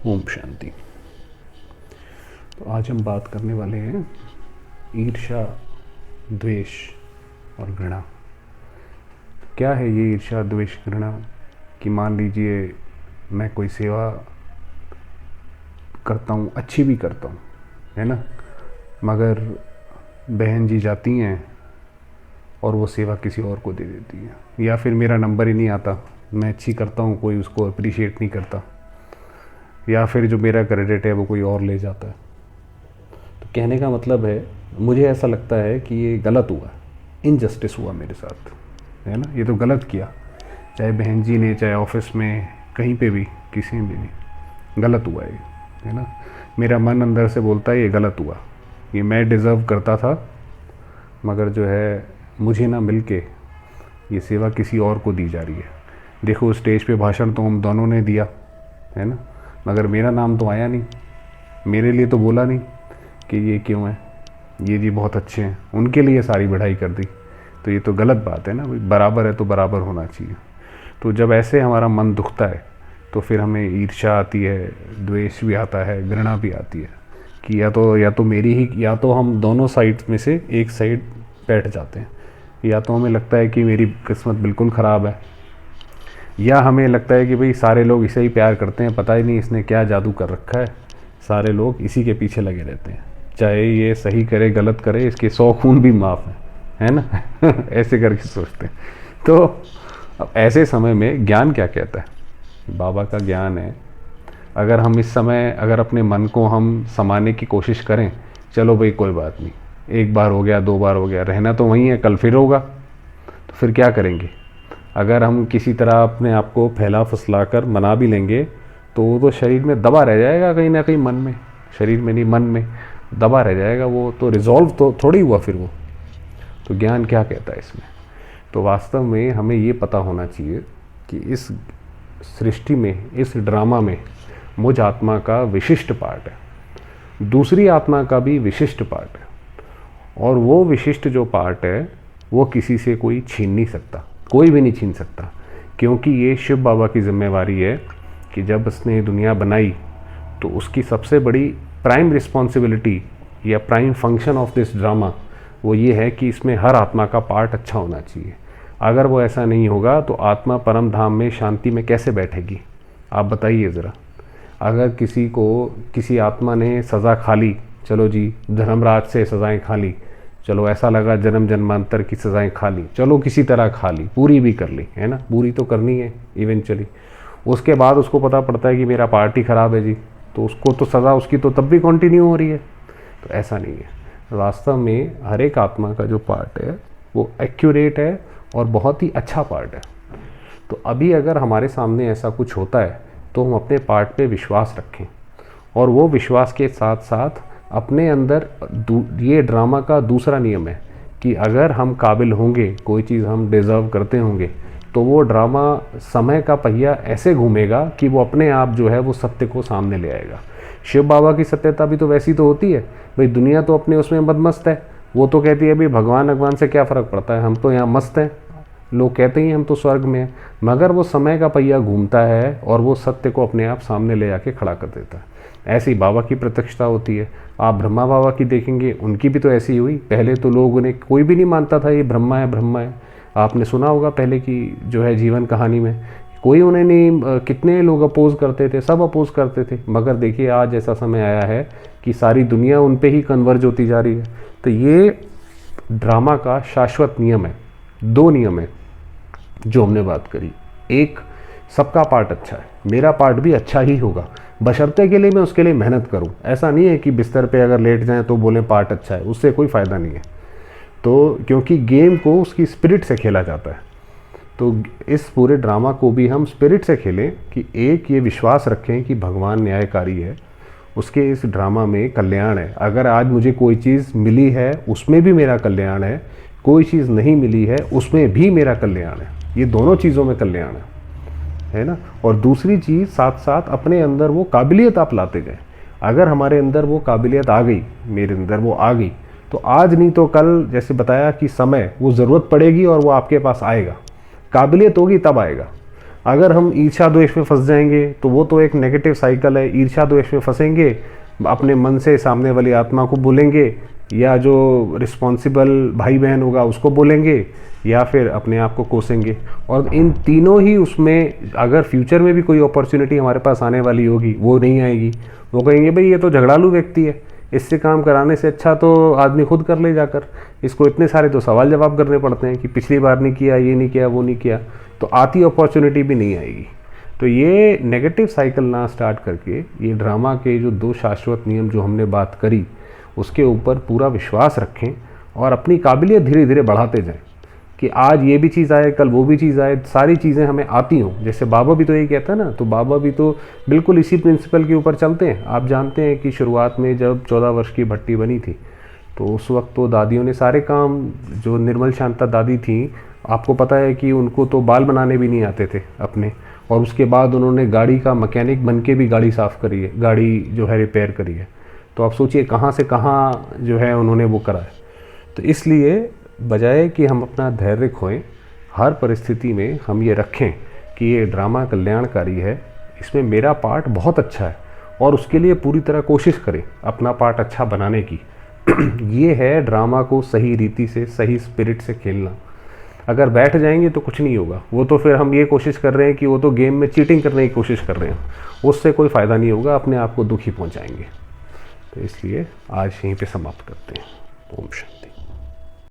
ओम शांति। तो आज हम बात करने वाले हैं ईर्ष्या, द्वेष और घृणा। क्या है ये ईर्ष्या, द्वेष, घृणा? कि मान लीजिए मैं कोई सेवा करता हूँ, अच्छी भी करता हूँ, है ना, मगर बहन जी जाती हैं और वो सेवा किसी और को दे देती है, या फिर मेरा नंबर ही नहीं आता, मैं अच्छी करता हूँ, कोई उसको अप्रिशिएट नहीं करता, या फिर जो मेरा क्रेडिट है वो कोई और ले जाता है। तो कहने का मतलब है, मुझे ऐसा लगता है कि ये गलत हुआ, इनजस्टिस हुआ मेरे साथ, है ना। ये तो गलत किया, चाहे बहन जी ने, चाहे ऑफिस में, कहीं पे भी, किसी में भी गलत हुआ ये, है ना। मेरा मन अंदर से बोलता है ये गलत हुआ, ये मैं डिज़र्व करता था, मगर जो है मुझे ना मिल के ये सेवा किसी और को दी जा रही है। देखो स्टेज पे भाषण तो हम दोनों ने दिया, है ना, मगर मेरा नाम तो आया नहीं, मेरे लिए तो बोला नहीं कि ये क्यों है, ये जी बहुत अच्छे हैं, उनके लिए सारी बढ़ाई कर दी। तो ये तो गलत बात है ना, बराबर है तो बराबर होना चाहिए। तो जब ऐसे हमारा मन दुखता है तो फिर हमें ईर्ष्या आती है, द्वेष भी आता है, घृणा भी आती है कि या तो मेरी ही, या तो हम दोनों साइड में से एक साइड बैठ जाते हैं। या तो हमें लगता है कि मेरी किस्मत बिल्कुल ख़राब है, या हमें लगता है कि भाई सारे लोग इसे ही प्यार करते हैं, पता ही नहीं इसने क्या जादू कर रखा है, सारे लोग इसी के पीछे लगे रहते हैं, चाहे ये सही करे गलत करे, इसके 100 खून भी माफ़ है ना। ऐसे करके सोचते हैं। तो अब ऐसे समय में ज्ञान क्या कहता है? बाबा का ज्ञान है, अगर हम इस समय अगर अपने मन को हम समाने की कोशिश करें, चलो भाई कोई बात नहीं, एक बार हो गया, 2 बार हो गया, रहना तो वहीं है, कल फिर होगा, तो फिर क्या करेंगे? अगर हम किसी तरह अपने आप को फैला फुसला कर मना भी लेंगे तो वो तो शरीर में दबा रह जाएगा, कहीं ना कहीं मन में, शरीर में नहीं मन में दबा रह जाएगा, वो तो रिजॉल्व तो थोड़ी हुआ फिर वो। तो ज्ञान क्या कहता है इसमें? तो वास्तव में हमें ये पता होना चाहिए कि इस सृष्टि में, इस ड्रामा में मुझ आत्मा का विशिष्ट पार्ट है, दूसरी आत्मा का भी विशिष्ट पार्ट है, और वो विशिष्ट जो पार्ट है वो किसी से कोई छीन नहीं सकता, कोई भी नहीं छीन सकता, क्योंकि ये शिव बाबा की जिम्मेवारी है कि जब उसने दुनिया बनाई तो उसकी सबसे बड़ी प्राइम रिस्पॉन्सिबिलिटी या prime function of this drama वो ये है कि इसमें हर आत्मा का पार्ट अच्छा होना चाहिए। अगर वो ऐसा नहीं होगा तो आत्मा परम धाम में शांति में कैसे बैठेगी? आप बताइए ज़रा। अगर किसी आत्मा ने सज़ा खा ली, चलो जी धर्मराज से सज़ाएं खा ली, चलो ऐसा लगा जन्म जन्मांतर की सज़ाएं खा ली, चलो किसी तरह खा ली, पूरी भी कर ली, है ना, पूरी तो करनी है इवेंचुअली। उसके बाद उसको पता पड़ता है कि मेरा पार्ट ही ख़राब है जी, तो उसको तो सज़ा उसकी तो तब भी कंटिन्यू हो रही है। तो ऐसा नहीं है, वास्तव में हर एक आत्मा का जो पार्ट है वो एक्यूरेट है और बहुत ही अच्छा पार्ट है। तो अभी अगर हमारे सामने ऐसा कुछ होता है तो हम अपने पार्ट पे विश्वास रखें, और वो विश्वास के साथ साथ अपने अंदर ये ड्रामा का दूसरा नियम है कि अगर हम काबिल होंगे, कोई चीज़ हम डिज़र्व करते होंगे, तो वो ड्रामा समय का पहिया ऐसे घूमेगा कि वो अपने आप जो है वो सत्य को सामने ले आएगा। शिव बाबा की सत्यता भी तो वैसी तो होती है भाई, दुनिया तो अपने उसमें मदमस्त है, वो तो कहती है भाई भगवान से क्या फ़र्क पड़ता है, हम तो यहाँ मस्त हैं, लोग कहते ही हम तो स्वर्ग में हैं, मगर वो समय का पहिया घूमता है और वो सत्य को अपने आप सामने ले आके खड़ा कर देता है। ऐसी बाबा की प्रत्यक्षता होती है। आप ब्रह्मा बाबा की देखेंगे, उनकी भी तो ऐसी ही हुई। पहले तो लोगों ने, कोई भी नहीं मानता था ये ब्रह्मा है ब्रह्मा है। आपने सुना होगा पहले की जो है जीवन कहानी में, कोई उन्हें नहीं, कितने लोग अपोज करते थे, सब अपोज करते थे, मगर देखिए आज ऐसा समय आया है कि सारी दुनिया उन पे ही कन्वर्ज होती जा रही है। तो ये ड्रामा का शाश्वत नियम है। 2 नियम है जो हमने बात करी। एक, सबका पार्ट अच्छा है, मेरा पार्ट भी अच्छा ही होगा, बशर्ते के लिए मैं उसके लिए मेहनत करूं। ऐसा नहीं है कि बिस्तर पे अगर लेट जाएं तो बोलें पार्ट अच्छा है, उससे कोई फ़ायदा नहीं है। तो क्योंकि गेम को उसकी स्पिरिट से खेला जाता है, तो इस पूरे ड्रामा को भी हम स्पिरिट से खेलें कि एक ये विश्वास रखें कि भगवान न्यायकारी है, उसके इस ड्रामा में कल्याण है। अगर आज मुझे कोई चीज़ मिली है उसमें भी मेरा कल्याण है, कोई चीज़ नहीं मिली है उसमें भी मेरा कल्याण है, ये दोनों चीज़ों में कल्याण है ना। और दूसरी चीज़, साथ साथ अपने अंदर वो काबिलियत आप लाते गए। अगर हमारे अंदर वो काबिलियत आ गई, मेरे अंदर वो आ गई, तो आज नहीं तो कल, जैसे बताया कि समय, वो ज़रूरत पड़ेगी और वो आपके पास आएगा। काबिलियत होगी तब आएगा। अगर हम ईर्ष्या द्वेष में फंस जाएंगे तो वो तो एक नेगेटिव साइकिल है। ईर्ष्या द्वेष में फंसेंगे, अपने मन से सामने वाली आत्मा को बोलेंगे, या जो रिस्पॉन्सिबल भाई बहन होगा उसको बोलेंगे, या फिर अपने आप को कोसेंगे। और इन तीनों ही उसमें अगर फ्यूचर में भी कोई अपॉर्चुनिटी हमारे पास आने वाली होगी वो नहीं आएगी। वो कहेंगे भाई ये तो झगड़ालू व्यक्ति है, इससे काम कराने से अच्छा तो आदमी खुद कर ले जाकर, इसको इतने सारे तो सवाल जवाब करने पड़ते हैं कि पिछली बार नहीं किया, ये नहीं किया, वो नहीं किया, तो आती अपॉर्चुनिटी भी नहीं आएगी। तो ये नेगेटिव साइकिल ना स्टार्ट करके ये ड्रामा के जो 2 शाश्वत नियम जो हमने बात करी उसके ऊपर पूरा विश्वास रखें और अपनी काबिलियत धीरे धीरे बढ़ाते जाएं कि आज ये भी चीज़ आए, कल वो भी चीज़ आए, सारी चीज़ें हमें आती हों। जैसे बाबा भी तो यही कहता है ना, तो बाबा भी तो बिल्कुल इसी प्रिंसिपल के ऊपर चलते हैं। आप जानते हैं कि शुरुआत में जब 14 वर्ष की भट्टी बनी थी तो उस वक्त तो दादियों ने सारे काम, जो निर्मल शांता दादी थी, आपको पता है कि उनको तो बाल बनाने भी नहीं आते थे अपने, और उसके बाद उन्होंने गाड़ी का मैकेनिक बन के भी गाड़ी साफ़ करी है, गाड़ी जो है रिपेयर करी है। तो आप सोचिए कहाँ से कहाँ जो है उन्होंने वो करा है। तो इसलिए बजाय कि हम अपना धैर्य खोएं, हर परिस्थिति में हम ये रखें कि ये ड्रामा कल्याणकारी है, इसमें मेरा पार्ट बहुत अच्छा है, और उसके लिए पूरी तरह कोशिश करें अपना पार्ट अच्छा बनाने की। ये है ड्रामा को सही रीति से, सही स्पिरिट से खेलना। अगर बैठ जाएंगे तो कुछ नहीं होगा, वो तो फिर हम ये कोशिश कर रहे हैं कि वो तो गेम में चीटिंग करने की कोशिश कर रहे हैं, उससे कोई फ़ायदा नहीं होगा, अपने आप को दुखी पहुंचाएंगे। तो इसलिए आज यहीं पे समाप्त करते हैं। ओम शांति।